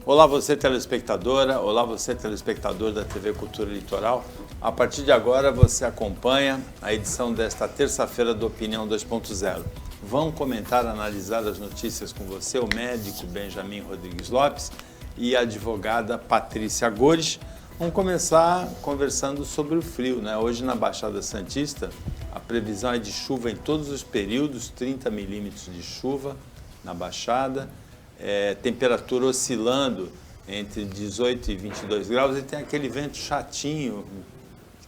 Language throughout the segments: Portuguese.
Olá você telespectadora, olá você telespectador da TV Cultura Litoral. A partir de agora você acompanha a edição desta terça-feira do Opinião 2.0. Vão comentar, analisar as notícias com você o médico Benjamin Rodrigues Lopes e a advogada Patrícia Gores. Vamos começar conversando sobre o frio, né? Hoje na Baixada Santista a previsão é de chuva em todos os períodos, 30 milímetros de chuva na Baixada. Temperatura oscilando entre 18 e 22 graus e tem aquele vento chatinho,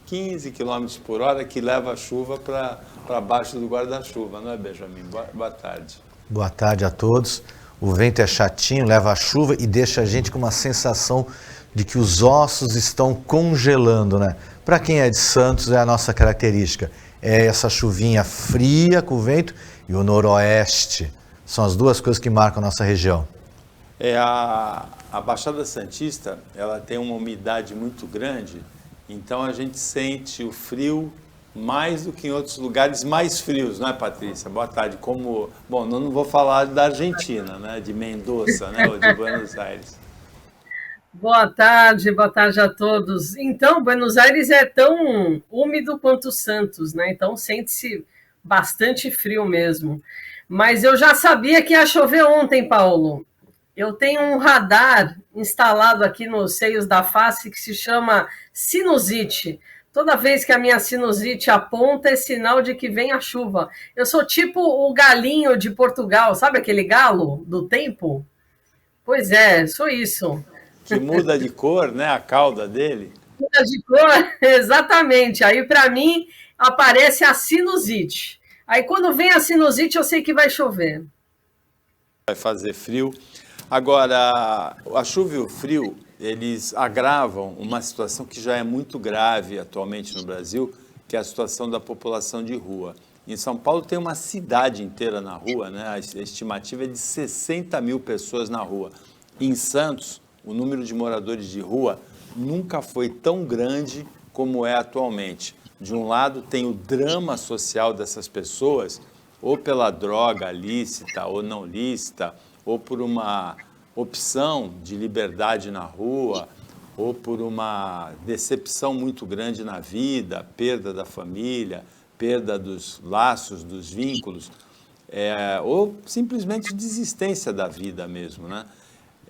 15 km por hora, que leva a chuva para baixo do guarda-chuva, não é, Benjamin? Boa tarde. Boa tarde a todos. O vento é chatinho, leva a chuva e deixa a gente com uma sensação de que os ossos estão congelando, né? Para quem é de Santos, é a nossa característica. É essa chuvinha fria com o vento e o noroeste. São as duas coisas que marcam a nossa região. A Baixada Santista, ela tem uma umidade muito grande, então a gente sente o frio mais do que em outros lugares mais frios, não é, Patrícia? Boa tarde. Bom, não vou falar da Argentina, né, de Mendoza, né, ou de Buenos Aires. Boa tarde a todos. Então, Buenos Aires é tão úmido quanto Santos, né? Então sente-se bastante frio mesmo. Mas eu já sabia que ia chover ontem, Paulo. Eu tenho um radar instalado aqui nos seios da face que se chama sinusite. Toda vez que a minha sinusite aponta, é sinal de que vem a chuva. Eu sou tipo o galinho de Portugal, sabe aquele galo do tempo? Pois é, sou isso. Que muda de cor, né? A cauda dele. Muda de cor, exatamente. Aí, para mim, aparece a sinusite. Aí, quando vem a sinusite, eu sei que vai chover. Vai fazer frio. Agora, a chuva e o frio, eles agravam uma situação que já é muito grave atualmente no Brasil, que é a situação da população de rua. Em São Paulo tem uma cidade inteira na rua, né? A estimativa é de 60 mil pessoas na rua. Em Santos, o número de moradores de rua nunca foi tão grande como é atualmente. De um lado, tem o drama social dessas pessoas, ou pela droga lícita ou não lícita, ou por uma opção de liberdade na rua, ou por uma decepção muito grande na vida, perda da família, perda dos laços, dos vínculos, ou simplesmente desistência da vida mesmo, né?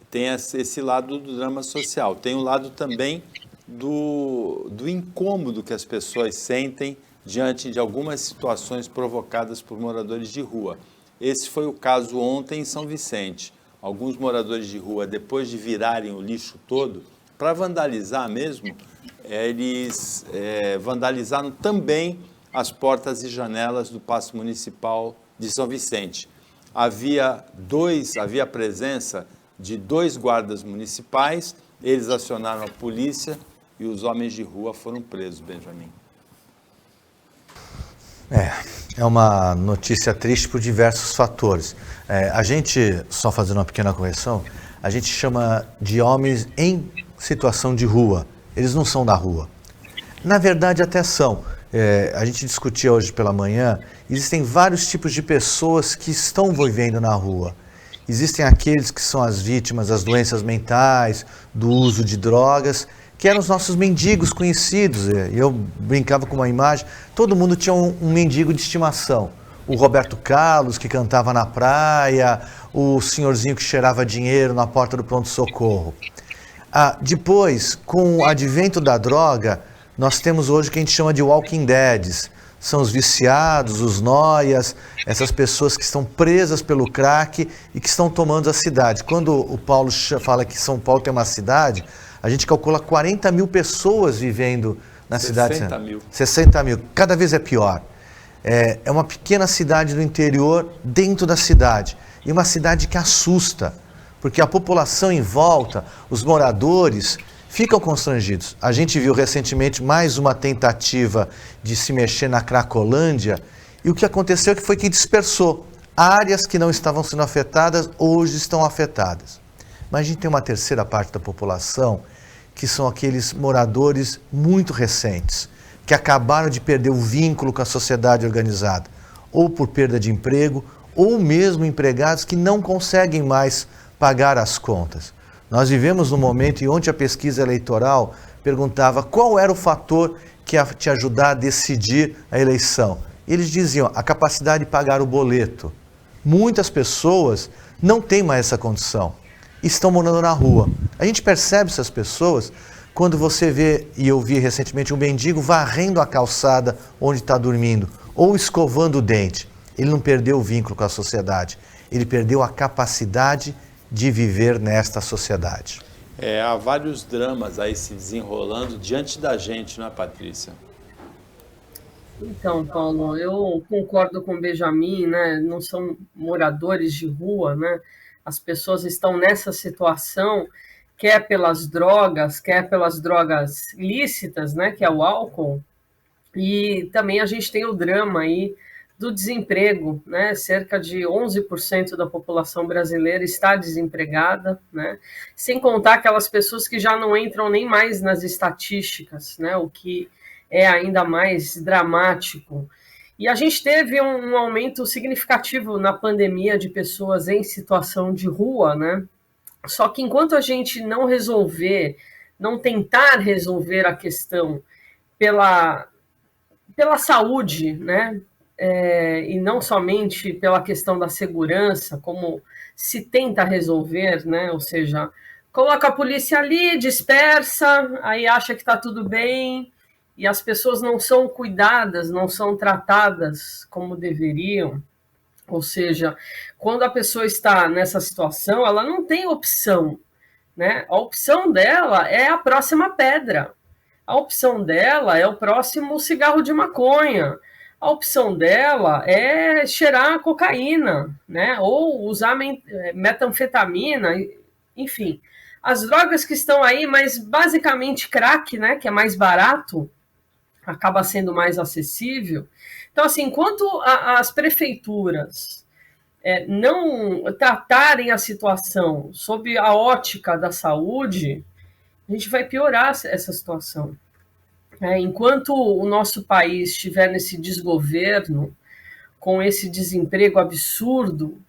Tem esse lado do drama social. Tem o lado também do incômodo que as pessoas sentem diante de algumas situações provocadas por moradores de rua. Esse foi o caso ontem em São Vicente. Alguns moradores de rua, depois de virarem o lixo todo, para vandalizar mesmo, eles vandalizaram também as portas e janelas do Paço Municipal de São Vicente. Havia a presença de 2 guardas municipais, eles acionaram a polícia e os homens de rua foram presos, Benjamin. É uma notícia triste por diversos fatores. A gente, só fazendo uma pequena correção, a gente chama de homens em situação de rua. Eles não são da rua. Na verdade, até são. A gente discutia hoje pela manhã, existem vários tipos de pessoas que estão vivendo na rua. Existem aqueles que são as vítimas das doenças mentais, do uso de drogas, que eram os nossos mendigos conhecidos. Eu brincava com uma imagem, todo mundo tinha um mendigo de estimação. O Roberto Carlos, que cantava na praia, o senhorzinho que cheirava dinheiro na porta do pronto-socorro. Depois, com o advento da droga, nós temos hoje o que a gente chama de walking deads. São os viciados, os noias, essas pessoas que estão presas pelo crack e que estão tomando a cidade. Quando o Paulo fala que São Paulo tem uma cidade, a gente calcula 40 mil pessoas vivendo na cidade. 60 mil. 60 mil. Cada vez é pior. É uma pequena cidade do interior dentro da cidade. E uma cidade que assusta, porque a população em volta, os moradores, ficam constrangidos. A gente viu recentemente mais uma tentativa de se mexer na Cracolândia e o que aconteceu foi que dispersou. Áreas que não estavam sendo afetadas, hoje estão afetadas. Mas a gente tem uma terceira parte da população, que são aqueles moradores muito recentes, que acabaram de perder o vínculo com a sociedade organizada, ou por perda de emprego, ou mesmo empregados que não conseguem mais pagar as contas. Nós vivemos num momento em onde a pesquisa eleitoral perguntava qual era o fator que ia te ajudar a decidir a eleição. Eles diziam a capacidade de pagar o boleto. Muitas pessoas não têm mais essa condição, estão morando na rua. A gente percebe essas pessoas quando você vê, e eu vi recentemente, um mendigo varrendo a calçada onde está dormindo, ou escovando o dente. Ele não perdeu o vínculo com a sociedade, ele perdeu a capacidade de viver nesta sociedade. Há vários dramas aí se desenrolando diante da gente, não é, Patrícia? Então, Paulo, eu concordo com o Benjamin, né? Não são moradores de rua, né? As pessoas estão nessa situação, quer pelas drogas lícitas, né? Que é o álcool, e também a gente tem o drama aí do desemprego, né? Cerca de 11% da população brasileira está desempregada, né? Sem contar aquelas pessoas que já não entram nem mais nas estatísticas, né? O que é ainda mais dramático. E a gente teve um aumento significativo na pandemia de pessoas em situação de rua, né? Só que enquanto a gente não tentar resolver a questão pela saúde, né? E não somente pela questão da segurança, como se tenta resolver, né? Ou seja, coloca a polícia ali, dispersa, aí acha que está tudo bem, e as pessoas não são cuidadas, não são tratadas como deveriam. Ou seja, quando a pessoa está nessa situação, ela não tem opção, né? A opção dela é a próxima pedra. A opção dela é o próximo cigarro de maconha. A opção dela é cheirar cocaína, né? Ou usar metanfetamina, enfim. As drogas que estão aí, mas basicamente crack, né? Que é mais barato, acaba sendo mais acessível. Então, assim, enquanto as prefeituras não tratarem a situação sob a ótica da saúde, a gente vai piorar essa situação. Enquanto o nosso país estiver nesse desgoverno, com esse desemprego absurdo,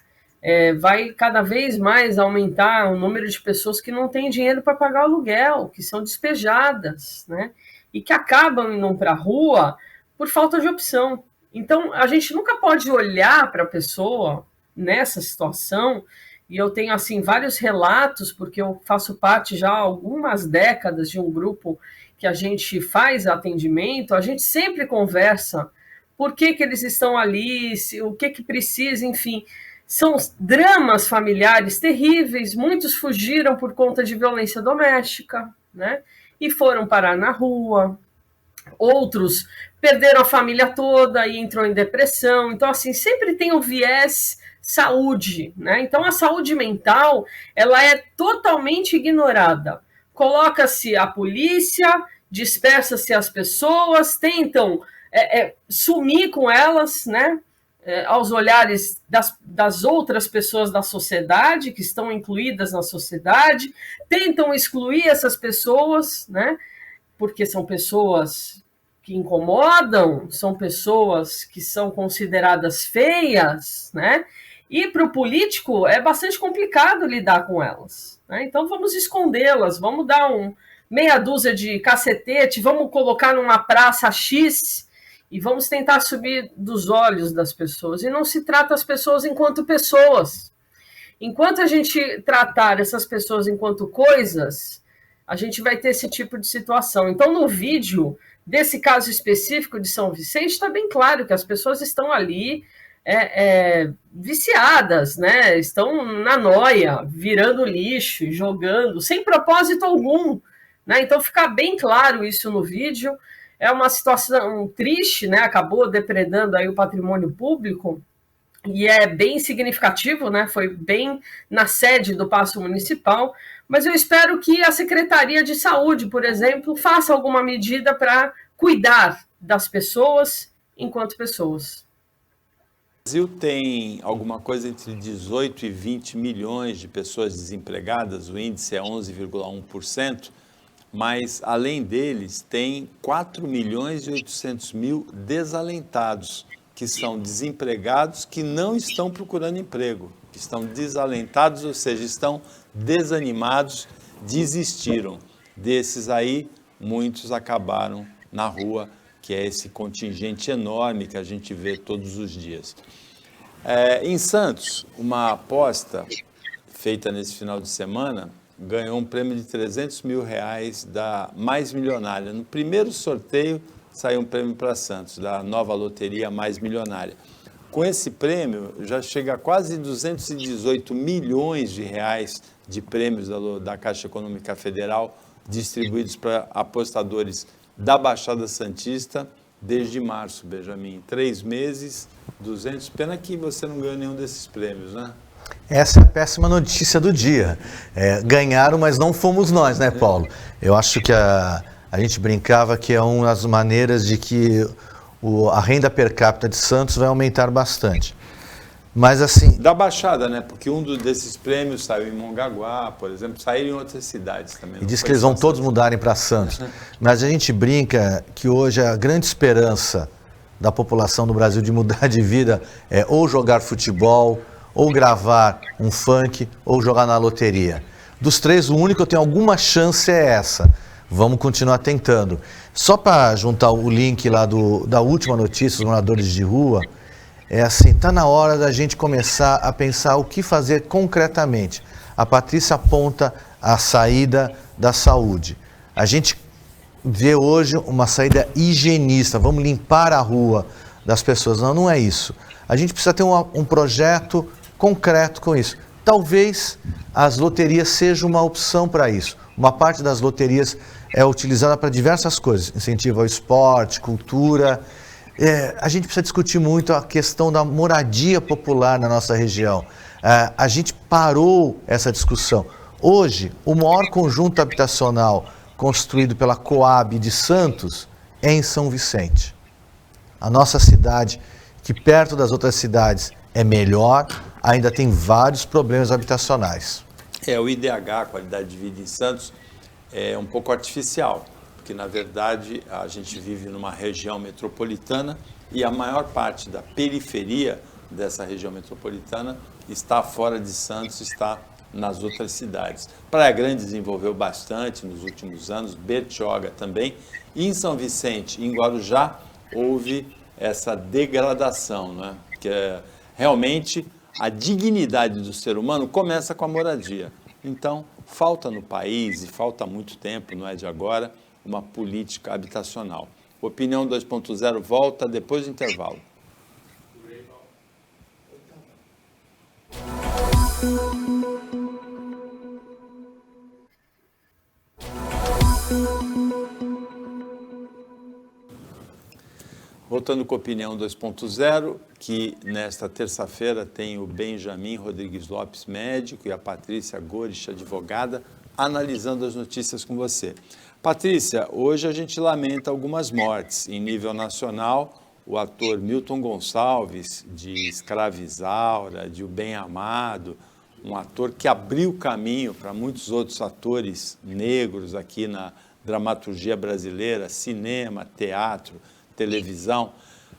vai cada vez mais aumentar o número de pessoas que não têm dinheiro para pagar o aluguel, que são despejadas, né? E que acabam indo para a rua por falta de opção. Então, a gente nunca pode olhar para a pessoa nessa situação, e eu tenho assim vários relatos, porque eu faço parte já há algumas décadas de um grupo que a gente faz atendimento, a gente sempre conversa por que eles estão ali, o que precisa, enfim. São dramas familiares terríveis, muitos fugiram por conta de violência doméstica, né? E foram parar na rua. Outros perderam a família toda e entrou em depressão. Então, assim, sempre tem o viés saúde, né? Então, a saúde mental, ela é totalmente ignorada. Coloca-se a polícia, dispersa-se as pessoas, tentam sumir com elas, né? Aos olhares das outras pessoas da sociedade, que estão incluídas na sociedade, tentam excluir essas pessoas, né? Porque são pessoas que incomodam, são pessoas que são consideradas feias, né? E para o político é bastante complicado lidar com elas, né? Então vamos escondê-las, vamos dar meia dúzia de cacetete, vamos colocar numa praça X e vamos tentar subir dos olhos das pessoas. E não se trata as pessoas enquanto pessoas. Enquanto a gente tratar essas pessoas enquanto coisas, a gente vai ter esse tipo de situação. Então, no vídeo desse caso específico de São Vicente, está bem claro que as pessoas estão ali viciadas, né? Estão na noia, virando lixo, jogando, sem propósito algum, né? Então, fica bem claro isso no vídeo. É uma situação triste, né? Acabou depredando aí o patrimônio público, e é bem significativo, né? Foi bem na sede do Paço Municipal, mas eu espero que a Secretaria de Saúde, por exemplo, faça alguma medida para cuidar das pessoas enquanto pessoas. O Brasil tem alguma coisa entre 18 e 20 milhões de pessoas desempregadas, o índice é 11,1%, mas além deles tem 4 milhões e 800 mil desalentados, que são desempregados que não estão procurando emprego, que que estão desalentados, ou seja, estão desanimados, desistiram. Desses aí, muitos acabaram na rua, que é esse contingente enorme que a gente vê todos os dias. Em Santos, uma aposta feita nesse final de semana ganhou um prêmio de R$300 mil da Mais Milionária. No primeiro sorteio, saiu um prêmio para Santos, da nova loteria Mais Milionária. Com esse prêmio, já chega a quase 218 milhões de reais de prêmios da Caixa Econômica Federal, distribuídos para apostadores da Baixada Santista desde março, Benjamin. Em 3 meses, 200. Pena que você não ganhou nenhum desses prêmios, né? Essa é a péssima notícia do dia. Ganharam, mas não fomos nós, né, Paulo? Eu acho que a gente brincava que é uma das maneiras de que a renda per capita de Santos vai aumentar bastante. Mas assim... Da Baixada, né? Porque um desses prêmios saiu em Mongaguá, por exemplo, saíram em outras cidades também. E diz que eles vão todos mudarem para Santos. Mas a gente brinca que hoje a grande esperança da população do Brasil de mudar de vida é ou jogar futebol, ou gravar um funk, ou jogar na loteria. Dos três, o único que eu tenho alguma chance é essa. Vamos continuar tentando. Só para juntar o link lá da última notícia, os moradores de rua, está na hora da gente começar a pensar o que fazer concretamente. A Patrícia aponta a saída da saúde. A gente vê hoje uma saída higienista, vamos limpar a rua das pessoas. Não, não é isso. A gente precisa ter um projeto concreto com isso. Talvez as loterias sejam uma opção para isso. Uma parte das loterias é utilizada para diversas coisas, incentivo ao esporte, cultura. A gente precisa discutir muito a questão da moradia popular na nossa região. A gente parou essa discussão. Hoje, o maior conjunto habitacional construído pela Coab de Santos é em São Vicente. A nossa cidade, que perto das outras cidades é melhor, ainda tem vários problemas habitacionais. O IDH, a qualidade de vida em Santos, é um pouco artificial, porque na verdade a gente vive numa região metropolitana e a maior parte da periferia dessa região metropolitana está fora de Santos, está nas outras cidades. Praia Grande desenvolveu bastante nos últimos anos, Bertioga também, e em São Vicente, em Guarujá, houve essa degradação, né? Que realmente a dignidade do ser humano começa com a moradia. Então, falta no país, e falta há muito tempo, não é de agora, uma política habitacional. Opinião 2.0 volta depois do intervalo. Voltando com a Opinião 2.0, que nesta terça-feira tem o Benjamin Rodrigues Lopes, médico, e a Patrícia Gorich, advogada, analisando as notícias com você. Patrícia, hoje a gente lamenta algumas mortes. Em nível nacional, o ator Milton Gonçalves, de Escravizaura, de O Bem Amado, um ator que abriu caminho para muitos outros atores negros aqui na dramaturgia brasileira, cinema, teatro, televisão.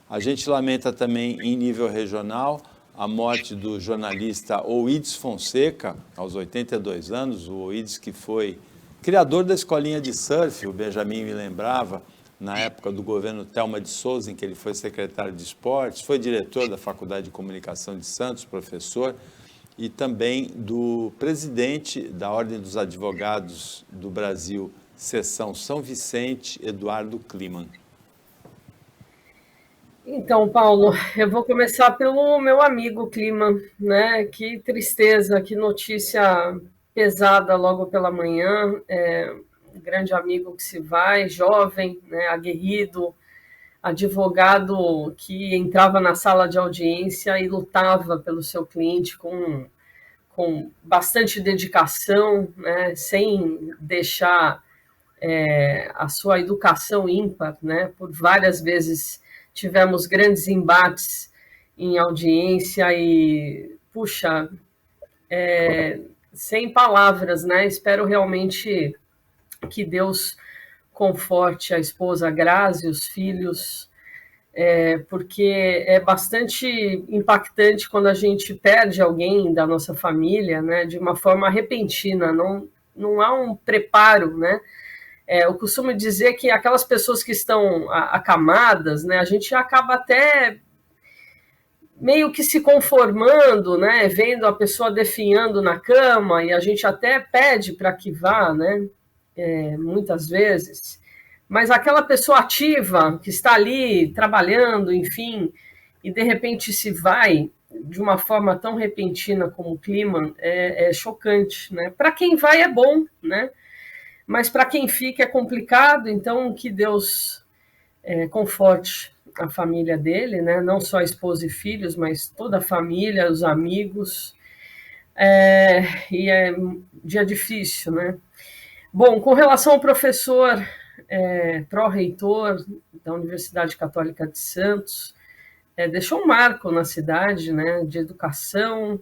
A gente lamenta também, em nível regional, a morte do jornalista Oídes Fonseca, aos 82 anos, o Oídes que foi criador da escolinha de surf, o Benjamin me lembrava, na época do governo Thelma de Souza, em que ele foi secretário de esportes, foi diretor da Faculdade de Comunicação de Santos, professor, e também do presidente da Ordem dos Advogados do Brasil, Seção São Vicente, Eduardo Kliman. Então, Paulo, eu vou começar pelo meu amigo Kliman, né? Que tristeza, que notícia pesada logo pela manhã. Um grande amigo que se vai, jovem, né? Aguerrido, advogado que entrava na sala de audiência e lutava pelo seu cliente com bastante dedicação, né? Sem deixar a sua educação ímpar, né? Por várias vezes tivemos grandes embates em audiência e, puxa, sem palavras, né? Espero realmente que Deus conforte a esposa Grazi, os filhos, porque é bastante impactante quando a gente perde alguém da nossa família, né, de uma forma repentina, não há um preparo, né? Eu costumo dizer que aquelas pessoas que estão acamadas, né, a gente acaba até meio que se conformando, né, vendo a pessoa definhando na cama, e a gente até pede para que vá, né, muitas vezes, mas aquela pessoa ativa que está ali trabalhando, enfim, e de repente se vai de uma forma tão repentina como o clima, é chocante, né? Para quem vai é bom, né? Mas para quem fica é complicado, então que Deus conforte a família dele, né? Não só a esposa e filhos, mas toda a família, os amigos. E é um dia difícil, né? Bom, com relação ao professor pró-reitor da Universidade Católica de Santos, deixou um marco na cidade, né, de educação,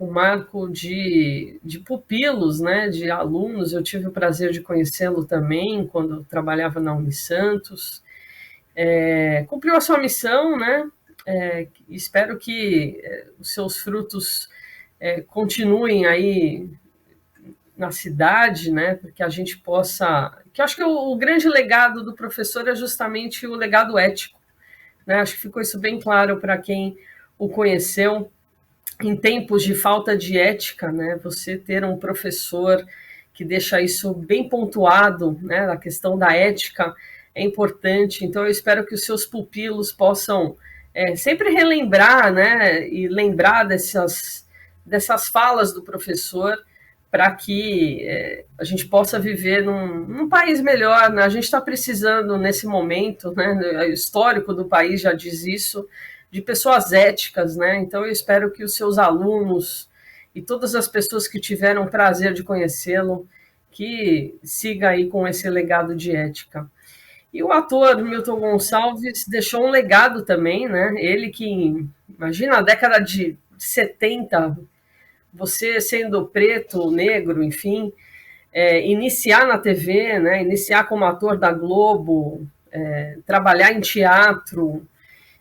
um marco de pupilos, né, de alunos. Eu tive o prazer de conhecê-lo também quando trabalhava na Unisantos. Cumpriu a sua missão, né? Espero que os seus frutos continuem aí na cidade, né? Porque a gente possa... Que eu acho que o grande legado do professor é justamente o legado ético, né? Acho que ficou isso bem claro para quem o conheceu. Em tempos de falta de ética, né? Você ter um professor que deixa isso bem pontuado, né? A questão da ética é importante. Então, eu espero que os seus pupilos possam sempre relembrar, né? E lembrar dessas falas do professor, para que a gente possa viver num país melhor, né? A gente está precisando, nesse momento, né? O histórico do país já diz isso, de pessoas éticas, né? Então, eu espero que os seus alunos e todas as pessoas que tiveram o prazer de conhecê-lo, que siga aí com esse legado de ética. E o ator Milton Gonçalves deixou um legado também, né? Ele que, imagina, a década de 70, você sendo preto, negro, enfim, iniciar na TV, né? Iniciar como ator da Globo, trabalhar em teatro.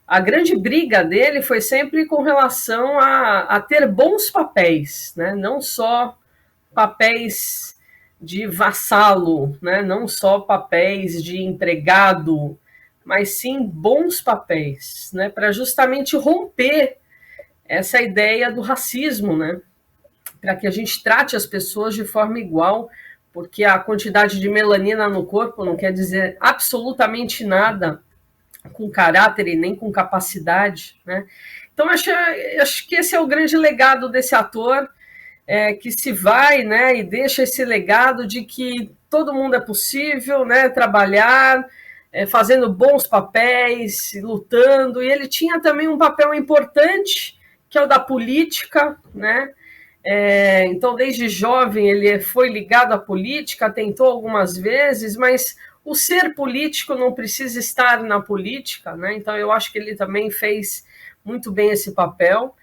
A grande briga dele foi sempre com relação a ter bons papéis, né? Não só papéis de vassalo, né? Não só papéis de empregado, mas sim bons papéis, né? Para justamente romper essa ideia do racismo, né? Para que a gente trate as pessoas de forma igual, porque a quantidade de melanina no corpo não quer dizer absolutamente nada com caráter e nem com capacidade, né? Então, acho que esse é o grande legado desse ator, que se vai, né, e deixa esse legado de que todo mundo é possível, né, trabalhar, fazendo bons papéis, lutando, e ele tinha também um papel importante, que é o da política, né? Então, desde jovem, ele foi ligado à política, tentou algumas vezes, mas o ser político não precisa estar na política, né? Então, eu acho que ele também fez muito bem esse papel,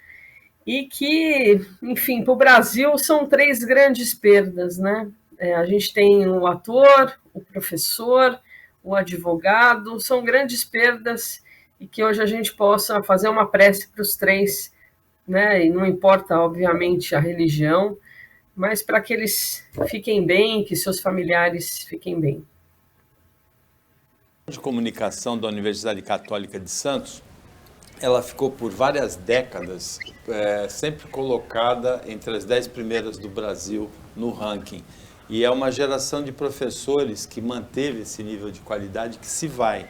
e que, enfim, para o Brasil são 3 grandes perdas, né? A gente tem o ator, o professor, o advogado, são grandes perdas, e que hoje a gente possa fazer uma prece para os 3, né? E não importa, obviamente, a religião, mas para que eles fiquem bem, que seus familiares fiquem bem. De comunicação da Universidade Católica de Santos, ela ficou por várias décadas sempre colocada entre as 10 primeiras do Brasil no ranking. E é uma geração de professores que manteve esse nível de qualidade que se vai.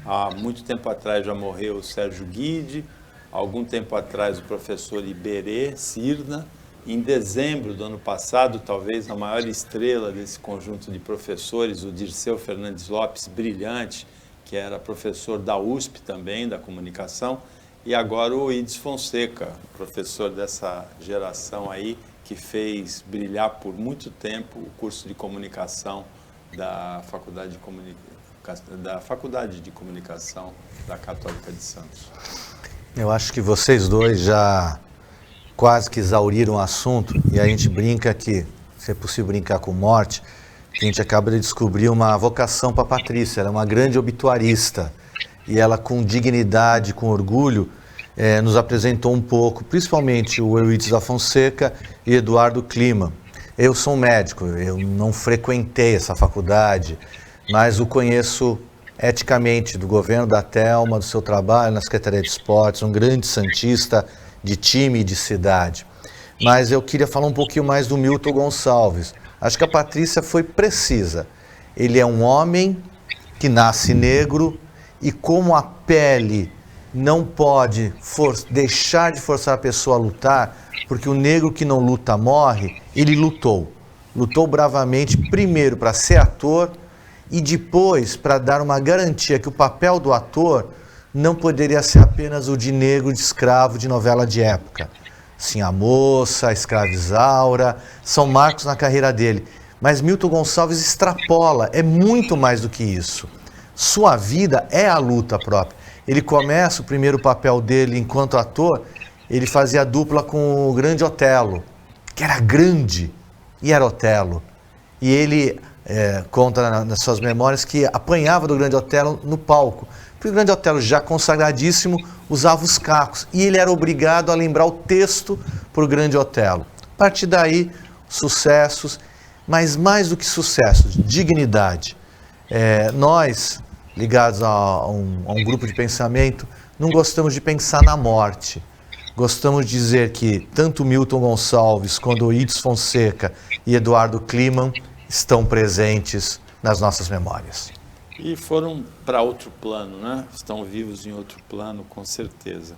Há muito tempo atrás já morreu o Sérgio Guide, há algum tempo atrás o professor Iberê Cirna. Em dezembro do ano passado, talvez a maior estrela desse conjunto de professores, o Dirceu Fernandes Lopes, brilhante, que era professor da USP também, da comunicação, e agora o Ides Fonseca, professor dessa geração aí, que fez brilhar por muito tempo o curso de comunicação da Faculdade de Comunicação da Católica de Santos. Eu acho que vocês dois já quase que exauriram o assunto, e a gente brinca que, se é possível brincar com morte, que a gente acaba de descobrir uma vocação para a Patrícia, ela é uma grande obituarista. e ela com dignidade, com orgulho, nos apresentou um pouco, principalmente o Eurídice da Fonseca e Eduardo Kliman. Eu sou um médico, eu não frequentei essa faculdade, mas o conheço eticamente do governo da Thelma, do seu trabalho na Secretaria de Esportes, um grande santista de time e de cidade. Mas eu queria falar um pouquinho mais do Milton Gonçalves. Acho que a Patrícia foi precisa. Ele é um homem que nasce negro e como a pele não pode deixar de forçar a pessoa a lutar, porque o negro que não luta morre, ele lutou. Lutou bravamente, primeiro para ser ator e depois para dar uma garantia que o papel do ator não poderia ser apenas o de negro, de escravo, de novela de época. Sim, a moça, a escrava Isaura, são marcos na carreira dele. Mas Milton Gonçalves extrapola, é muito mais do que isso. Sua vida é a luta própria. Ele começa o primeiro papel dele enquanto ator, ele fazia dupla com o grande Otelo, que era grande, e era Otelo. E ele conta nas suas memórias que apanhava do grande Otelo no palco. Porque o grande Otelo, já consagradíssimo, usava os cacos. E ele era obrigado a lembrar o texto para o grande Otelo. A partir daí, sucessos, mas mais do que sucessos, dignidade. Nós, ligados a um grupo de pensamento, não gostamos de pensar na morte. Gostamos de dizer que tanto Milton Gonçalves quanto o Eurídice Fonseca e Eduardo Kliman estão presentes nas nossas memórias. E foram para outro plano, né? Estão vivos em outro plano, com certeza.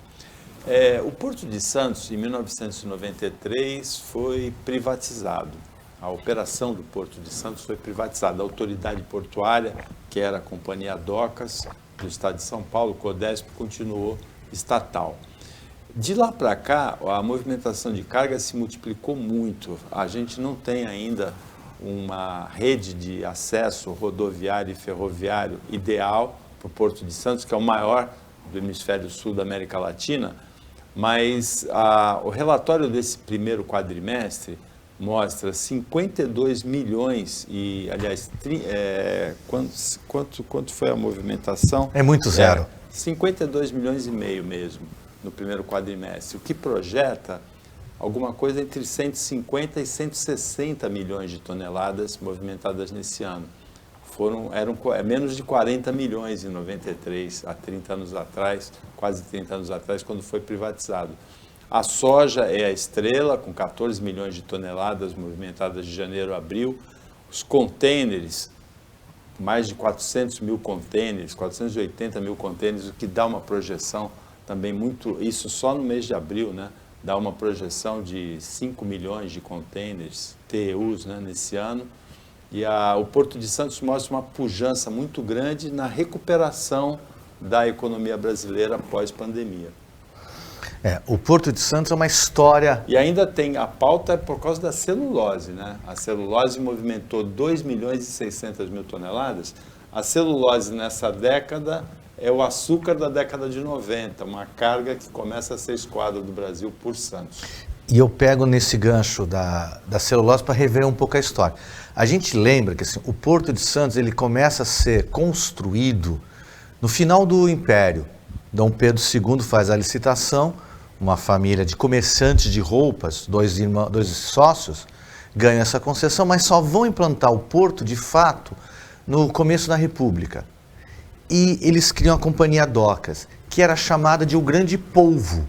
O Porto de Santos, em 1993, foi privatizado. A operação do Porto de Santos foi privatizada. A autoridade portuária, que era a Companhia Docas do Estado de São Paulo, o Codesp, continuou estatal. De lá para cá, a movimentação de carga se multiplicou muito. A gente não tem ainda uma rede de acesso rodoviário e ferroviário ideal para o Porto de Santos, que é o maior do hemisfério sul da América Latina, mas o relatório desse primeiro quadrimestre mostra 52 milhões e, aliás, quanto foi a movimentação? É muito zero. 52 milhões e meio mesmo no primeiro quadrimestre, o que projeta alguma coisa entre 150 e 160 milhões de toneladas movimentadas nesse ano. Eram menos de 40 milhões em 93, há 30 anos atrás, quase 30 anos atrás, quando foi privatizado. A soja é a estrela, com 14 milhões de toneladas movimentadas de janeiro a abril. Os contêineres, mais de 400 mil contêineres, 480 mil contêineres, o que dá uma projeção também muito, isso só no mês de abril, né? Dá uma projeção de 5 milhões de contêineres, TEUs, né, nesse ano. E o Porto de Santos mostra uma pujança muito grande na recuperação da economia brasileira pós-pandemia. O Porto de Santos é uma história... E ainda tem, a pauta é por causa da celulose, né? A celulose movimentou 2 milhões e 600 mil toneladas. A celulose nessa década é o açúcar da década de 90, uma carga que começa a ser escoada do Brasil por Santos. E eu pego nesse gancho da celulose para rever um pouco a história. A gente lembra que assim, o Porto de Santos ele começa a ser construído no final do Império. Dom Pedro II faz a licitação, uma família de comerciantes de roupas, dois sócios, ganham essa concessão, mas só vão implantar o porto de fato no começo da República. E eles criam a Companhia Docas, que era chamada de o Grande Polvo,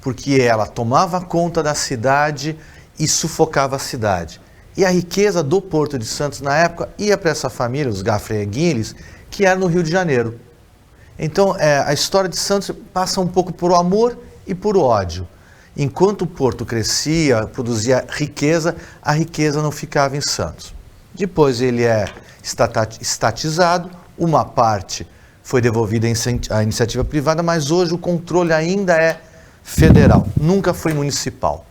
porque ela tomava conta da cidade e sufocava a cidade. E a riqueza do Porto de Santos na época ia para essa família, os Gafreguines, que era no Rio de Janeiro. Então a história de Santos passa um pouco por amor e por ódio. Enquanto o Porto crescia, produzia riqueza, a riqueza não ficava em Santos. Depois ele é estatizado, uma parte foi devolvida à iniciativa privada, mas hoje o controle ainda é federal, nunca foi municipal.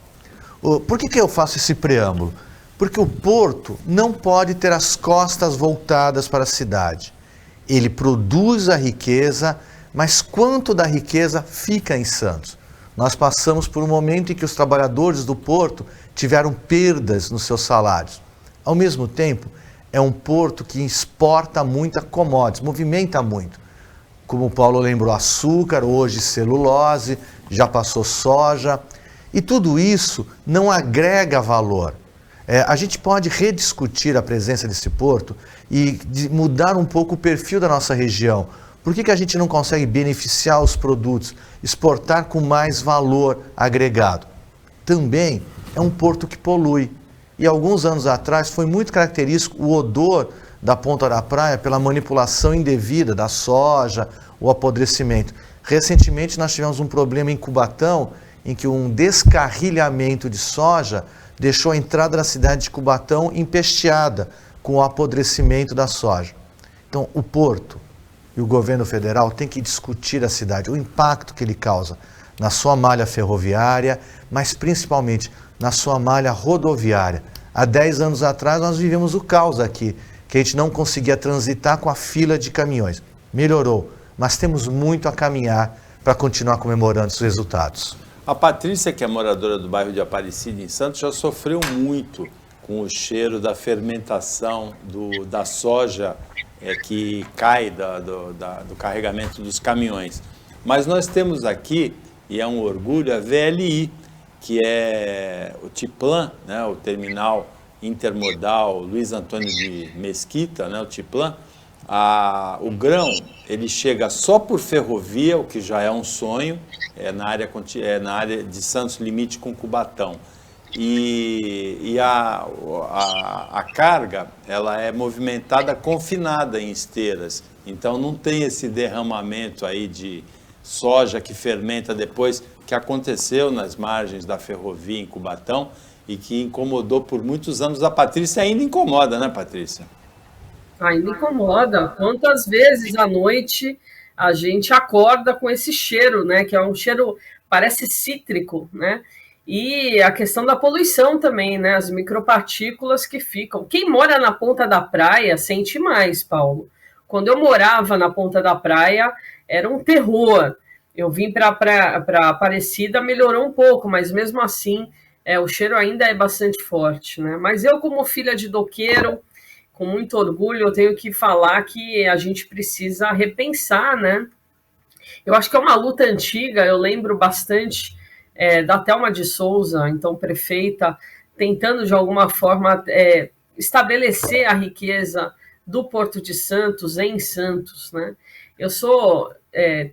Por que eu faço esse preâmbulo? Porque o porto não pode ter as costas voltadas para a cidade. Ele produz a riqueza, mas quanto da riqueza fica em Santos? Nós passamos por um momento em que os trabalhadores do porto tiveram perdas nos seus salários. Ao mesmo tempo, é um porto que exporta muita commodities, movimenta muito. como o Paulo lembrou, açúcar, hoje celulose, já passou soja, e tudo isso não agrega valor. A gente pode rediscutir a presença desse porto e mudar um pouco o perfil da nossa região. Por que a gente não consegue beneficiar os produtos, exportar com mais valor agregado? Também é um porto que polui. E alguns anos atrás foi muito característico o odor da Ponta da Praia pela manipulação indevida da soja, o apodrecimento. Recentemente nós tivemos um problema em Cubatão, em que um descarrilhamento de soja deixou a entrada da cidade de Cubatão empesteada com o apodrecimento da soja. Então o porto e o governo federal têm que discutir a cidade, o impacto que ele causa na sua malha ferroviária, mas principalmente na sua malha rodoviária. Há 10 anos atrás nós vivemos o caos aqui, que a gente não conseguia transitar com a fila de caminhões. Melhorou, mas temos muito a caminhar para continuar comemorando os resultados. A Patrícia, que é moradora do bairro de Aparecida, em Santos, já sofreu muito com o cheiro da fermentação da soja que cai do carregamento dos caminhões. Mas nós temos aqui, e é um orgulho, a VLI, que é o Tiplan, né, o terminal intermodal Luiz Antônio de Mesquita, né, o Tiplan. O grão, ele chega só por ferrovia, o que já é um sonho, na área de Santos, limite com Cubatão. E a carga, ela é movimentada confinada em esteiras, então não tem esse derramamento aí de soja que fermenta depois, que aconteceu nas margens da ferrovia em Cubatão e que incomodou por muitos anos. A Patrícia ainda incomoda, né, Patrícia? Ainda incomoda. Quantas vezes à noite a gente acorda com esse cheiro, né? Que é um cheiro, parece cítrico, né? E a questão da poluição também, né? As micropartículas que ficam. Quem mora na ponta da praia sente mais, Paulo. Quando eu morava na ponta da praia, era um terror. Eu vim para Aparecida, melhorou um pouco, mas mesmo assim, o cheiro ainda é bastante forte, né? Mas eu, como filha de doqueiro, com muito orgulho, eu tenho que falar que a gente precisa repensar, né? Eu acho que é uma luta antiga, eu lembro bastante da Thelma de Souza, então prefeita, tentando de alguma forma estabelecer a riqueza do Porto de Santos em Santos, né? Eu sou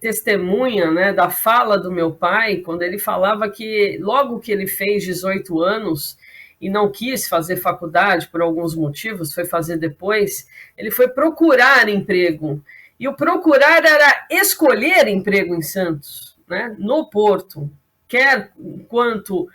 testemunha, né, da fala do meu pai, quando ele falava que logo que ele fez 18 anos e não quis fazer faculdade por alguns motivos, foi fazer depois, ele foi procurar emprego. E o procurar era escolher emprego em Santos, né, no Porto, quer enquanto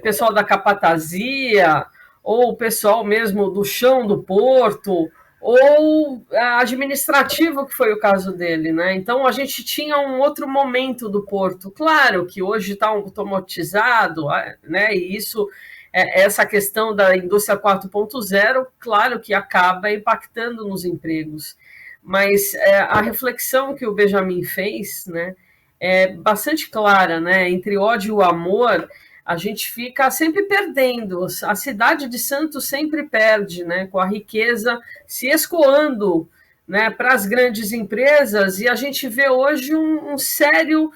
pessoal da capatazia, ou o pessoal mesmo do chão do porto, ou administrativo, que foi o caso dele, né? Então a gente tinha um outro momento do porto. Claro que hoje está automatizado, né? E isso, essa questão da indústria 4.0, claro que acaba impactando nos empregos. Mas a reflexão que o Benjamin fez, né, é bastante clara, né? Entre ódio e o amor, a gente fica sempre perdendo. A cidade de Santos sempre perde, né? Com a riqueza se escoando, né, para as grandes empresas, e a gente vê hoje um sério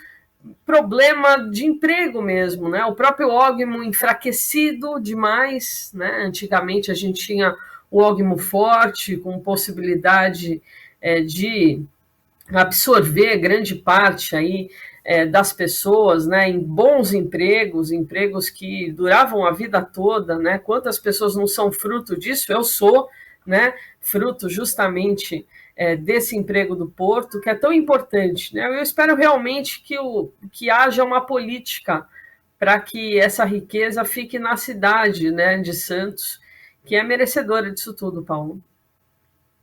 problema de emprego mesmo, né? O próprio Ogmo enfraquecido demais, né? Antigamente a gente tinha o Ogmo forte, com possibilidade de absorver grande parte aí das pessoas, né, em bons empregos que duravam a vida toda, né? Quantas pessoas não são fruto disso? Eu sou, né, fruto justamente desse emprego do Porto, que é tão importante, né? Eu espero realmente que haja uma política para que essa riqueza fique na cidade, né, de Santos, que é merecedora disso tudo, Paulo.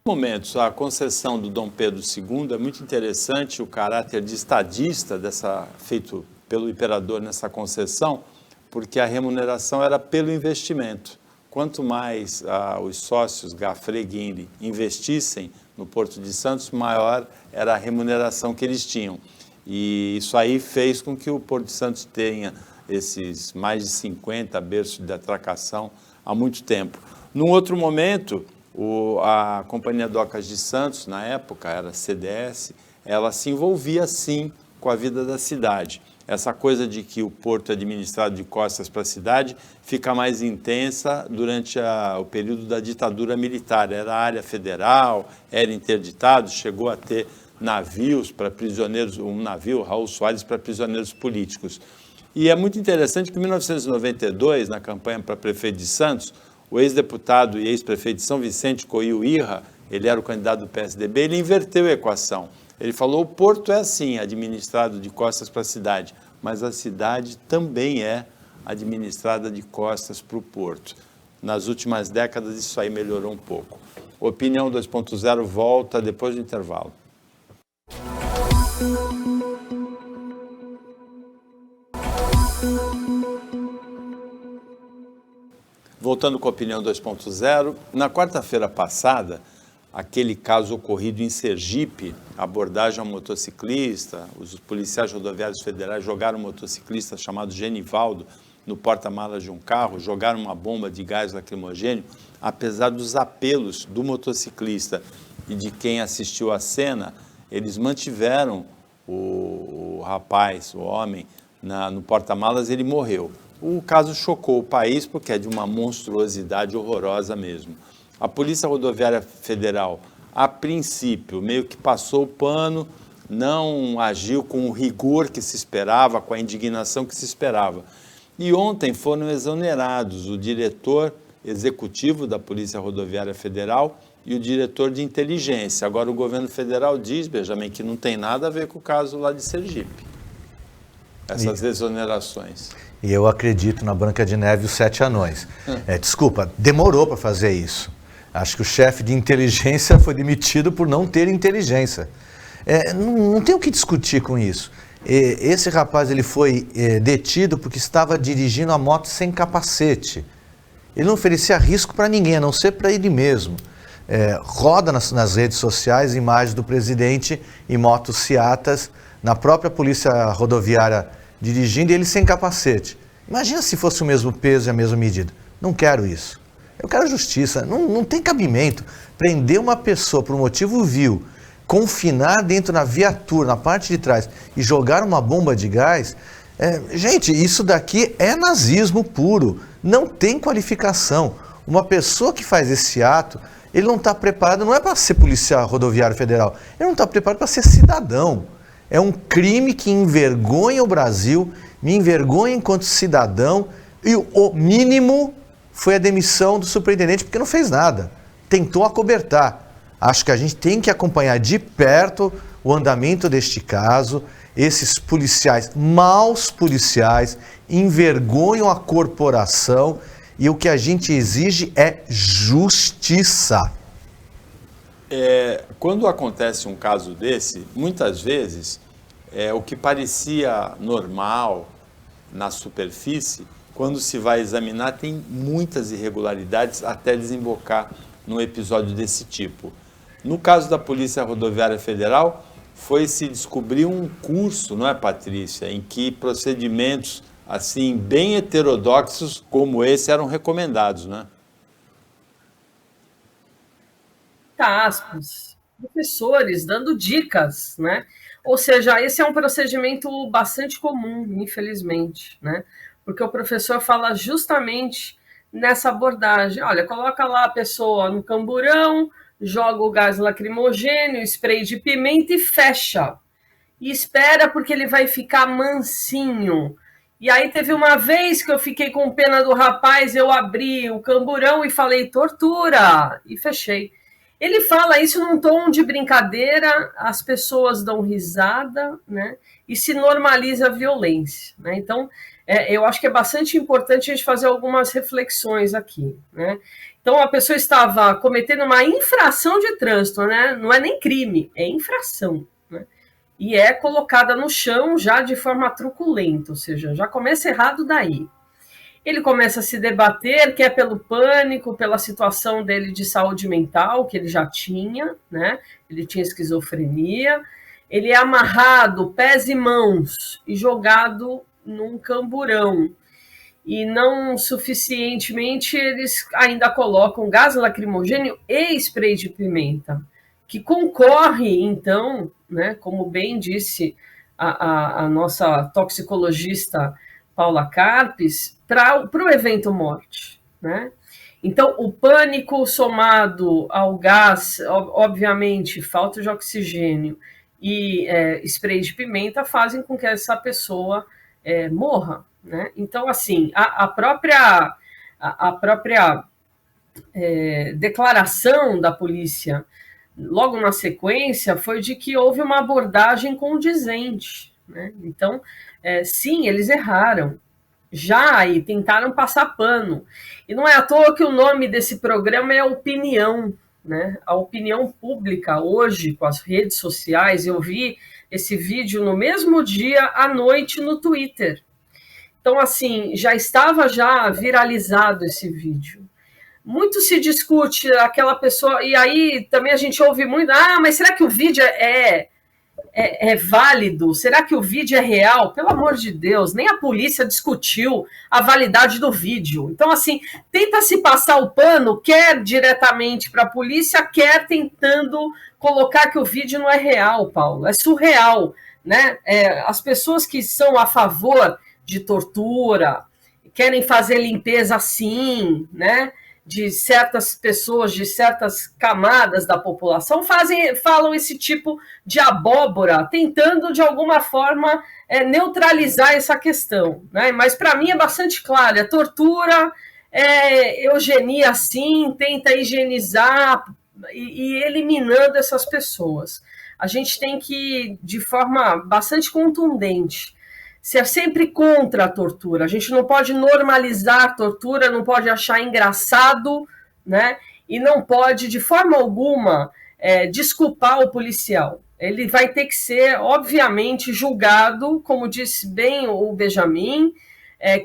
Momentos, a concessão do Dom Pedro II é muito interessante, o caráter de estadista feito pelo imperador nessa concessão, porque a remuneração era pelo investimento. Quanto mais os sócios Gaffrey Guinle investissem no Porto de Santos, maior era a remuneração que eles tinham. E isso aí fez com que o Porto de Santos tenha esses mais de 50 berços de atracação há muito tempo. Num outro momento, a Companhia Docas de Santos, na época, era CDS, ela se envolvia sim com a vida da cidade. Essa coisa de que o porto é administrado de costas para a cidade fica mais intensa durante o período da ditadura militar. Era área federal, era interditado, chegou a ter navios para prisioneiros, um navio, Raul Soares, para prisioneiros políticos. E é muito interessante que em 1992, na campanha para prefeito de Santos, o ex-deputado e ex-prefeito de São Vicente, Coil Irra, ele era o candidato do PSDB, ele inverteu a equação. Ele falou, o porto é assim, administrado de costas para a cidade, mas a cidade também é administrada de costas para o porto. Nas últimas décadas isso aí melhorou um pouco. Opinião 2.0 volta depois do intervalo. Voltando com a Opinião 2.0, na quarta-feira passada, aquele caso ocorrido em Sergipe, abordagem a um motociclista, os policiais rodoviários federais jogaram um motociclista chamado Genivaldo no porta-malas de um carro, jogaram uma bomba de gás lacrimogêneo, apesar dos apelos do motociclista e de quem assistiu à cena, eles mantiveram o rapaz, o homem, no porta-malas, ele morreu. O caso chocou o país porque é de uma monstruosidade horrorosa mesmo. A Polícia Rodoviária Federal, a princípio, meio que passou o pano, não agiu com o rigor que se esperava, com a indignação que se esperava. E ontem foram exonerados o diretor executivo da Polícia Rodoviária Federal e o diretor de inteligência. Agora o governo federal diz, Benjamin, que não tem nada a ver com o caso lá de Sergipe. Essas exonerações. E eu acredito na Branca de Neve e os 7 anões. Desculpa, demorou para fazer isso. Acho que o chefe de inteligência foi demitido por não ter inteligência. Não tem o que discutir com isso. Esse rapaz ele foi detido porque estava dirigindo a moto sem capacete. Ele não oferecia risco para ninguém, a não ser para ele mesmo. Roda nas redes sociais imagens do presidente em motos Seatas, na própria polícia rodoviária dirigindo e ele sem capacete. Imagina se fosse o mesmo peso e a mesma medida. Não quero isso. Eu quero justiça. Não tem cabimento prender uma pessoa por um motivo vil, confinar dentro da viatura, na parte de trás, e jogar uma bomba de gás. Gente, isso daqui é nazismo puro. Não tem qualificação. Uma pessoa que faz esse ato, ele não está preparado, não é para ser policial rodoviário federal, ele não está preparado para ser cidadão. É um crime que envergonha o Brasil, me envergonha enquanto cidadão, e o mínimo foi a demissão do superintendente, porque não fez nada, tentou acobertar. Acho que a gente tem que acompanhar de perto o andamento deste caso. Esses policiais, maus policiais, envergonham a corporação e o que a gente exige é justiça. Quando acontece um caso desse, muitas vezes, o que parecia normal na superfície, quando se vai examinar, tem muitas irregularidades até desembocar num episódio desse tipo. No caso da Polícia Rodoviária Federal, foi se descobrir um curso, não é, Patrícia, em que procedimentos assim bem heterodoxos como esse eram recomendados, né? Aspas, professores dando dicas, né? Ou seja, esse é um procedimento bastante comum, infelizmente, né? Porque o professor fala justamente nessa abordagem. Olha, coloca lá a pessoa no camburão, joga o gás lacrimogêneo, spray de pimenta e fecha. E espera porque ele vai ficar mansinho. E aí teve uma vez que eu fiquei com pena do rapaz, eu abri o camburão e falei tortura e fechei. Ele fala isso num tom de brincadeira, as pessoas dão risada, né? E se normaliza a violência, né? Então, eu acho que é bastante importante a gente fazer algumas reflexões aqui, né? Então, a pessoa estava cometendo uma infração de trânsito, né? Não é nem crime, é infração, né? E é colocada no chão já de forma truculenta, ou seja, já começa errado daí. Ele começa a se debater, que é pelo pânico, pela situação dele de saúde mental, que ele já tinha, né? Ele tinha esquizofrenia. Ele é amarrado, pés e mãos, e jogado num camburão. E não suficientemente, eles ainda colocam gás lacrimogêneo e spray de pimenta, que concorre, então, né, como bem disse a nossa toxicologista Paula Carpes, para o evento morte, né? Então, o pânico somado ao gás, obviamente, falta de oxigênio e spray de pimenta fazem com que essa pessoa morra, né? Então, assim, a própria declaração da polícia logo na sequência foi de que houve uma abordagem condizente, né? Então, sim, eles erraram já e tentaram passar pano. E não é à toa que o nome desse programa é Opinião, né? A opinião pública hoje, com as redes sociais, eu vi esse vídeo no mesmo dia, à noite, no Twitter. Então, assim, já estava já viralizado esse vídeo. Muito se discute aquela pessoa, e aí também a gente ouve muito, mas será que o vídeo é válido? Será que o vídeo é real? Pelo amor de Deus, nem a polícia discutiu a validade do vídeo. Então, assim, tenta se passar o pano, quer diretamente para a polícia, quer tentando colocar que o vídeo não é real, Paulo. É surreal, né? As pessoas que são a favor de tortura, querem fazer limpeza sim, né? De certas pessoas, de certas camadas da população, falam esse tipo de abóbora, tentando de alguma forma neutralizar essa questão, né? Mas para mim é bastante claro, a tortura, eugenia sim, tenta higienizar e eliminando essas pessoas. A gente tem que, de forma bastante contundente, ser sempre contra a tortura. A gente não pode normalizar a tortura, não pode achar engraçado, né? E não pode, de forma alguma, desculpar o policial. Ele vai ter que ser, obviamente, julgado, como disse bem o Benjamin,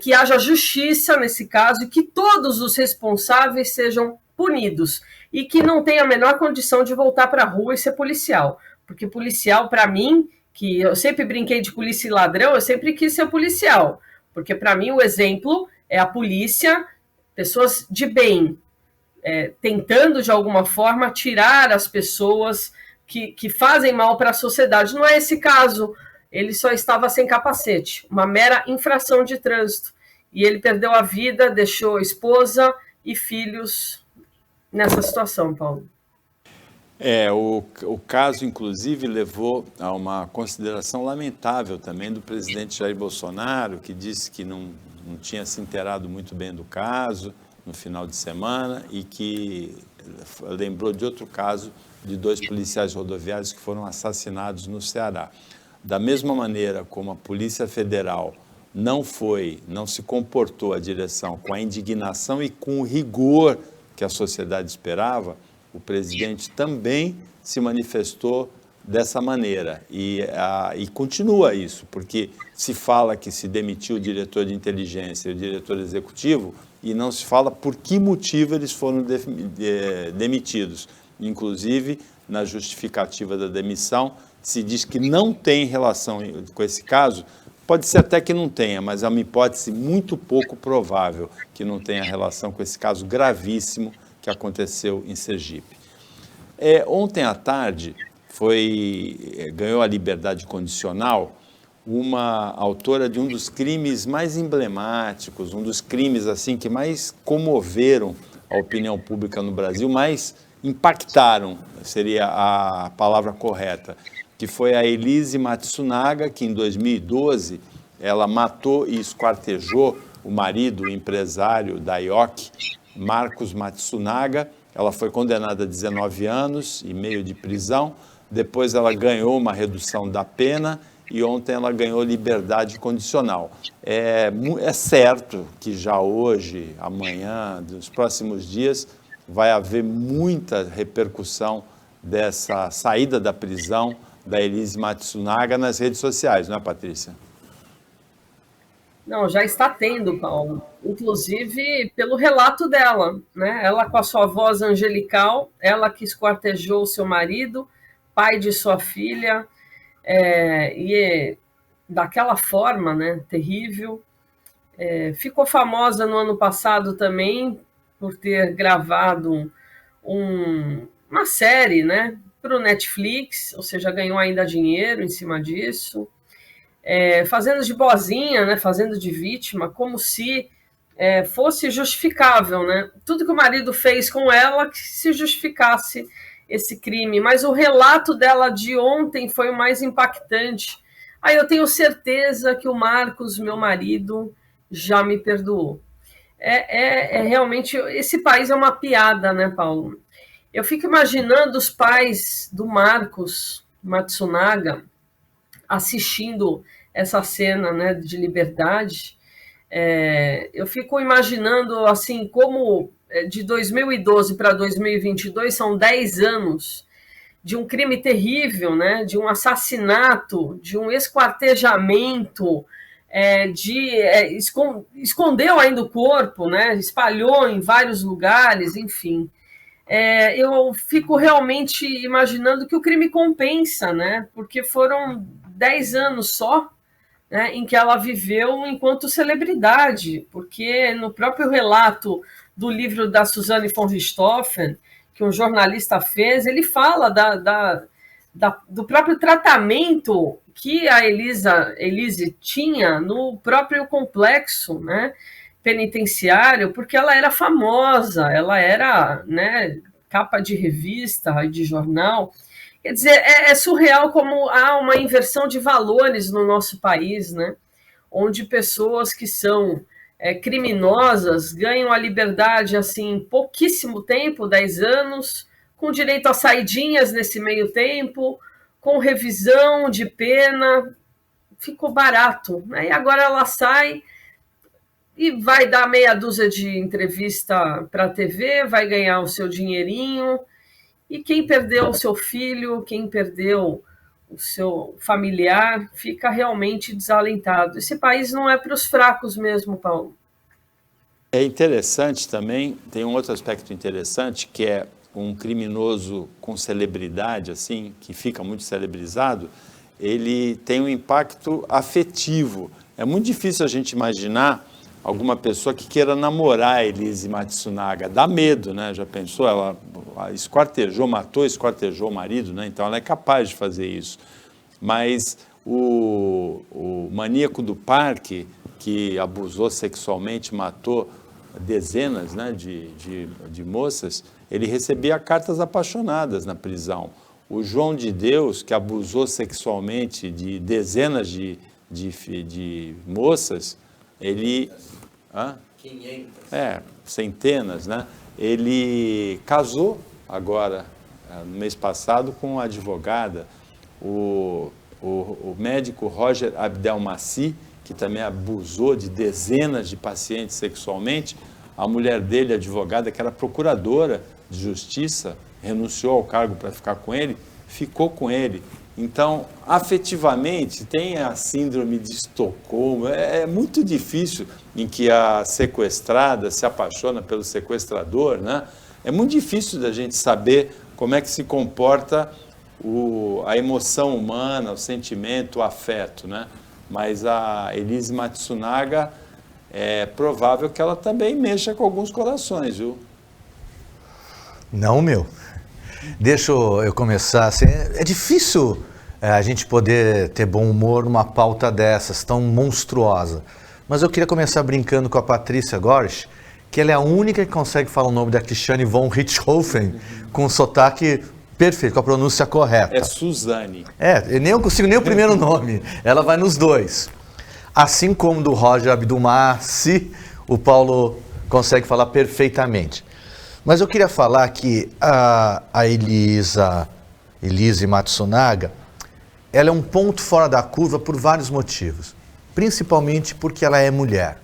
que haja justiça nesse caso e que todos os responsáveis sejam punidos e que não tenha a menor condição de voltar para a rua e ser policial. Porque policial, para mim, que eu sempre brinquei de polícia e ladrão, eu sempre quis ser policial, porque para mim o exemplo é a polícia, pessoas de bem, tentando de alguma forma tirar as pessoas que fazem mal para a sociedade. Não é esse caso, ele só estava sem capacete, uma mera infração de trânsito, e ele perdeu a vida, deixou esposa e filhos nessa situação, Paulo. O caso, inclusive, levou a uma consideração lamentável também do presidente Jair Bolsonaro, que disse que não tinha se inteirado muito bem do caso no final de semana e que lembrou de outro caso de 2 policiais rodoviários que foram assassinados no Ceará. Da mesma maneira como a Polícia Federal não se comportou a direção com a indignação e com o rigor que a sociedade esperava, o presidente também se manifestou dessa maneira e continua isso, porque se fala que se demitiu o diretor de inteligência e o diretor executivo e não se fala por que motivo eles foram demitidos. Inclusive, na justificativa da demissão, se diz que não tem relação com esse caso. Pode ser até que não tenha, mas é uma hipótese muito pouco provável que não tenha relação com esse caso gravíssimo que aconteceu em Sergipe. Ontem à tarde ganhou a liberdade condicional uma autora de um dos crimes mais emblemáticos, um dos crimes assim que mais comoveram a opinião pública no Brasil, mais impactaram, seria a palavra correta, que foi a Elise Matsunaga, que em 2012 ela matou e esquartejou o marido, o empresário da IOC, Marcos Matsunaga. Ela foi condenada a 19 anos e meio de prisão, depois ela ganhou uma redução da pena e ontem ela ganhou liberdade condicional. É certo que já hoje, amanhã, nos próximos dias, vai haver muita repercussão dessa saída da prisão da Elise Matsunaga nas redes sociais, não é, Patrícia? Não, já está tendo, Paulo. Inclusive pelo relato dela, né? Ela com a sua voz angelical, ela que esquartejou seu marido, pai de sua filha, e daquela forma, né? Terrível. Ficou famosa no ano passado também por ter gravado uma série, né? para o Netflix, ou seja, ganhou ainda dinheiro em cima disso, fazendo de boazinha, né, fazendo de vítima, como se fosse justificável, né? Tudo que o marido fez com ela que se justificasse esse crime, mas o relato dela de ontem foi o mais impactante. Aí eu tenho certeza que o Marcos, meu marido, já me perdoou. Realmente, esse país é uma piada, né, Paulo? Eu fico imaginando os pais do Marcos Matsunaga assistindo essa cena, né, de liberdade. Eu fico imaginando, assim, como de 2012 para 2022 são 10 anos de um crime terrível, né, de um assassinato, de um esquartejamento, escondeu ainda o corpo, né, espalhou em vários lugares, enfim. Eu fico realmente imaginando que o crime compensa, né, porque foram 10 anos só, né, em que ela viveu enquanto celebridade, porque no próprio relato do livro da Suzanne von Richthofen, que um jornalista fez, ele fala do próprio tratamento que a Elise tinha no próprio complexo, né, penitenciário, porque ela era famosa, ela era, né, capa de revista e de jornal. Quer dizer, é surreal como há uma inversão de valores no nosso país, né, onde pessoas que são criminosas ganham a liberdade assim, em pouquíssimo tempo, 10 anos, com direito a saidinhas nesse meio tempo, com revisão de pena, ficou barato, né? E agora ela sai e vai dar meia dúzia de entrevista para a TV, vai ganhar o seu dinheirinho, e quem perdeu o seu filho, quem perdeu o seu familiar, fica realmente desalentado. Esse país não é para os fracos mesmo, Paulo. É interessante também, tem um outro aspecto interessante, que é um criminoso com celebridade, assim, que fica muito celebrizado, ele tem um impacto afetivo. É muito difícil a gente imaginar alguma pessoa que queira namorar a Elise Matsunaga. Dá medo, né? Já pensou? Ela esquartejou o marido, né? Então ela é capaz de fazer isso. Mas o maníaco do parque, que abusou sexualmente, matou dezenas, né, de moças, ele recebia cartas apaixonadas na prisão. O João de Deus, que abusou sexualmente de dezenas de moças, ele... 500. Centenas, né? Ele casou agora, no mês passado, com uma advogada, o médico Roger Abdelmaci, que também abusou de dezenas de pacientes sexualmente. A mulher dele, advogada, que era procuradora de justiça, renunciou ao cargo para ficar com ele, ficou com ele. Então, afetivamente, tem a síndrome de Estocolmo. É muito difícil em que a sequestrada se apaixona pelo sequestrador, né? É muito difícil da gente saber como é que se comporta a emoção humana, o sentimento, o afeto, né? Mas a Elise Matsunaga, é provável que ela também mexa com alguns corações, viu? Não, meu. Deixa eu começar. Assim, é difícil a gente poder ter bom humor numa pauta dessas, tão monstruosa. Mas eu queria começar brincando com a Patrícia Gorsch, que ela é a única que consegue falar o nome da Christiane von Richthofen com um sotaque perfeito, com a pronúncia correta. É Suzane. Eu nem consigo nem o primeiro nome. Ela vai nos dois. Assim como do Roger Abdelmaci, o Paulo consegue falar perfeitamente. Mas eu queria falar que a Elise Matsunaga, ela é um ponto fora da curva por vários motivos. Principalmente porque ela é mulher.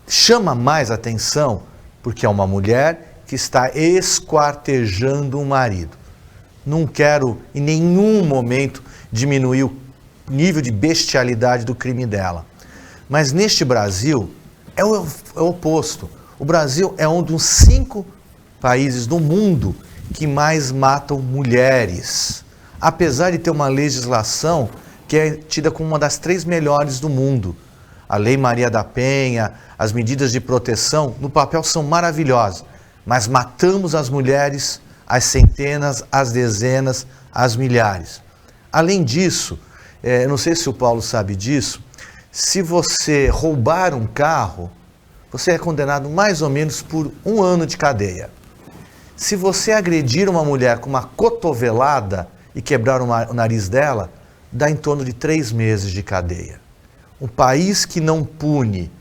Chama mais atenção porque é uma mulher que está esquartejando um marido. Não quero em nenhum momento diminuir o nível de bestialidade do crime dela. Mas neste Brasil é o oposto. O Brasil é um dos 5 países do mundo que mais matam mulheres. Apesar de ter uma legislação que é tida como uma das 3 melhores do mundo. A Lei Maria da Penha, as medidas de proteção, no papel são maravilhosas. Mas matamos as mulheres às centenas, às dezenas, às milhares. Além disso, não sei se o Paulo sabe disso, se você roubar um carro, você é condenado mais ou menos por 1 ano de cadeia. Se você agredir uma mulher com uma cotovelada e quebrar o nariz dela, dá em torno de 3 meses de cadeia. Um país que não pune,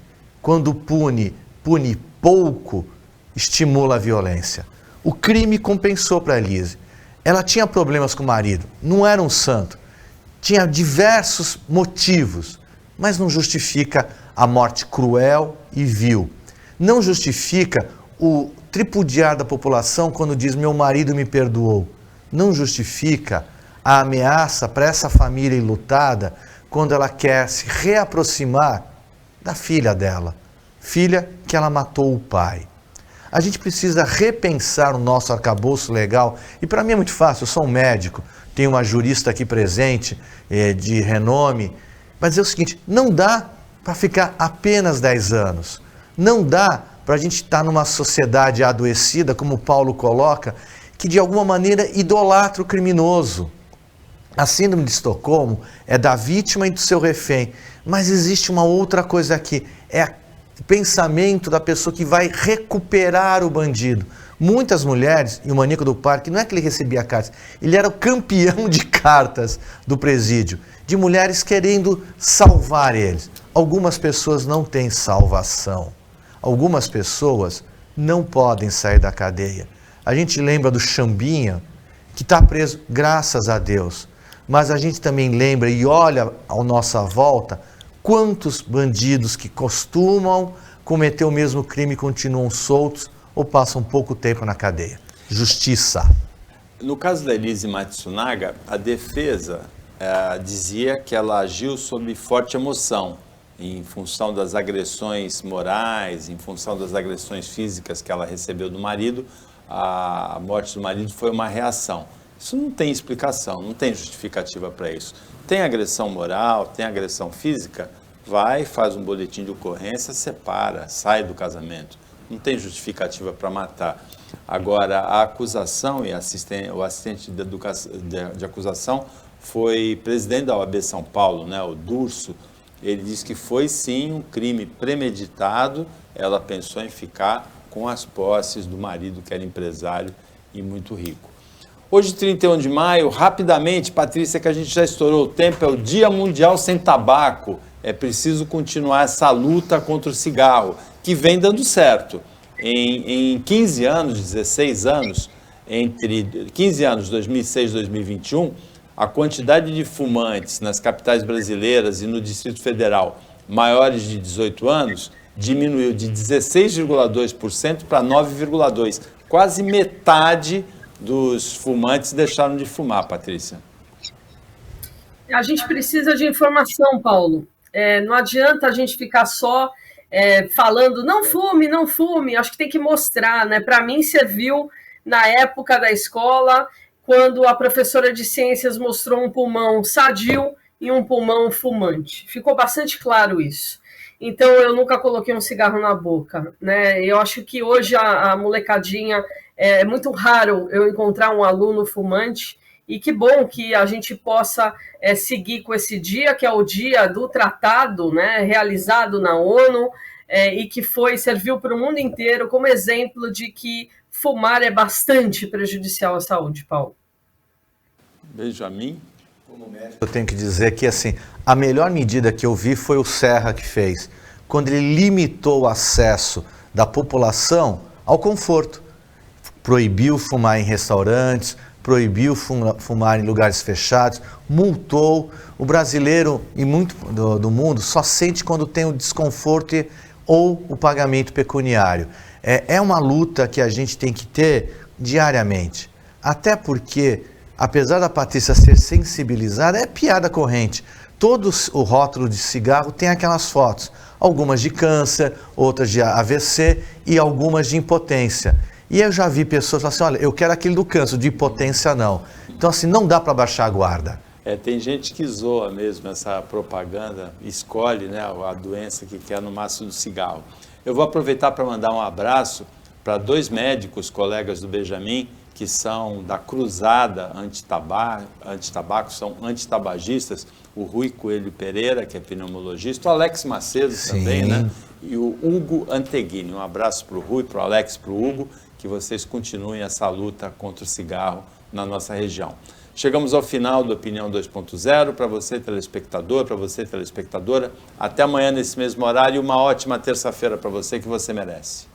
quando pune pouco, estimula a violência. O crime compensou para a Elise. Ela tinha problemas com o marido, não era um santo. Tinha diversos motivos, mas não justifica a morte cruel e vil. Não justifica o tripudiar da população quando diz meu marido me perdoou. Não justifica a ameaça para essa família enlutada quando ela quer se reaproximar da filha dela, filha que ela matou o pai. A gente precisa repensar o nosso arcabouço legal, e para mim é muito fácil, eu sou um médico, tenho uma jurista aqui presente, de renome, mas dizer o seguinte, não dá para ficar apenas 10 anos, não dá para a gente estar numa sociedade adoecida, como Paulo coloca, que de alguma maneira idolatra o criminoso. A síndrome de Estocolmo é da vítima e do seu refém, mas existe uma outra coisa aqui, é o pensamento da pessoa que vai recuperar o bandido. Muitas mulheres, e o maníaco do parque, não é que ele recebia cartas, ele era o campeão de cartas do presídio, de mulheres querendo salvar eles. Algumas pessoas não têm salvação, algumas pessoas não podem sair da cadeia. A gente lembra do Chambinha, que está preso, graças a Deus, mas a gente também lembra e olha à nossa volta quantos bandidos que costumam cometer o mesmo crime continuam soltos ou passam pouco tempo na cadeia. Justiça. No caso da Elise Matsunaga, a defesa dizia que ela agiu sob forte emoção, em função das agressões morais, em função das agressões físicas que ela recebeu do marido. A morte do marido foi uma reação. Isso não tem explicação, não tem justificativa para isso. Tem agressão moral, tem agressão física, vai, faz um boletim de ocorrência, separa, sai do casamento. Não tem justificativa para matar. Agora, a acusação e o assistente de acusação foi presidente da OAB São Paulo, né, o Durso. Ele disse que foi sim um crime premeditado, ela pensou em ficar com as posses do marido, que era empresário e muito rico. Hoje, 31 de maio, rapidamente, Patrícia, que a gente já estourou o tempo, é o Dia Mundial Sem Tabaco. É preciso continuar essa luta contra o cigarro, que vem dando certo. Em 15 anos, 16 anos, entre 15 anos, 2006 e 2021, a quantidade de fumantes nas capitais brasileiras e no Distrito Federal maiores de 18 anos diminuiu de 16,2% para 9,2%. Quase metade dos fumantes deixaram de fumar, Patrícia. A gente precisa de informação, Paulo. Não adianta a gente ficar só falando, não fume, não fume. Acho que tem que mostrar, né? Para mim, serviu na época da escola, quando a professora de ciências mostrou um pulmão sadio e um pulmão fumante. Ficou bastante claro isso. Então, eu nunca coloquei um cigarro na boca, né? Eu acho que hoje a molecadinha, é muito raro eu encontrar um aluno fumante, e que bom que a gente possa seguir com esse dia, que é o dia do tratado, né, realizado na ONU, e que serviu para o mundo inteiro como exemplo de que fumar é bastante prejudicial à saúde, Paulo. Benjamin? Como médico, eu tenho que dizer que assim, a melhor medida que eu vi foi o Serra que fez, quando ele limitou o acesso da população ao conforto. Proibiu fumar em restaurantes, proibiu fumar em lugares fechados, multou. O brasileiro e muito do mundo só sente quando tem o desconforto ou o pagamento pecuniário. É uma luta que a gente tem que ter diariamente, até porque, apesar da Patrícia ser sensibilizada, é piada corrente. Todo o rótulo de cigarro tem aquelas fotos, algumas de câncer, outras de AVC e algumas de impotência. E eu já vi pessoas falando assim, olha, eu quero aquele do câncer, de impotência não. Então assim, não dá para baixar a guarda. Tem gente que zoa mesmo essa propaganda, escolhe, né, a doença que quer no máximo do cigarro. Eu vou aproveitar para mandar um abraço para 2 médicos, colegas do Benjamin, que são da cruzada antitabaco, são antitabagistas, o Rui Coelho Pereira, que é pneumologista, o Alex Macedo também, né? E o Hugo Anteguini. Um abraço para o Rui, para o Alex, para o Hugo, que vocês continuem essa luta contra o cigarro na nossa região. Chegamos ao final do Opinião 2.0. Para você, telespectador, para você, telespectadora, até amanhã nesse mesmo horário e uma ótima terça-feira para você que você merece.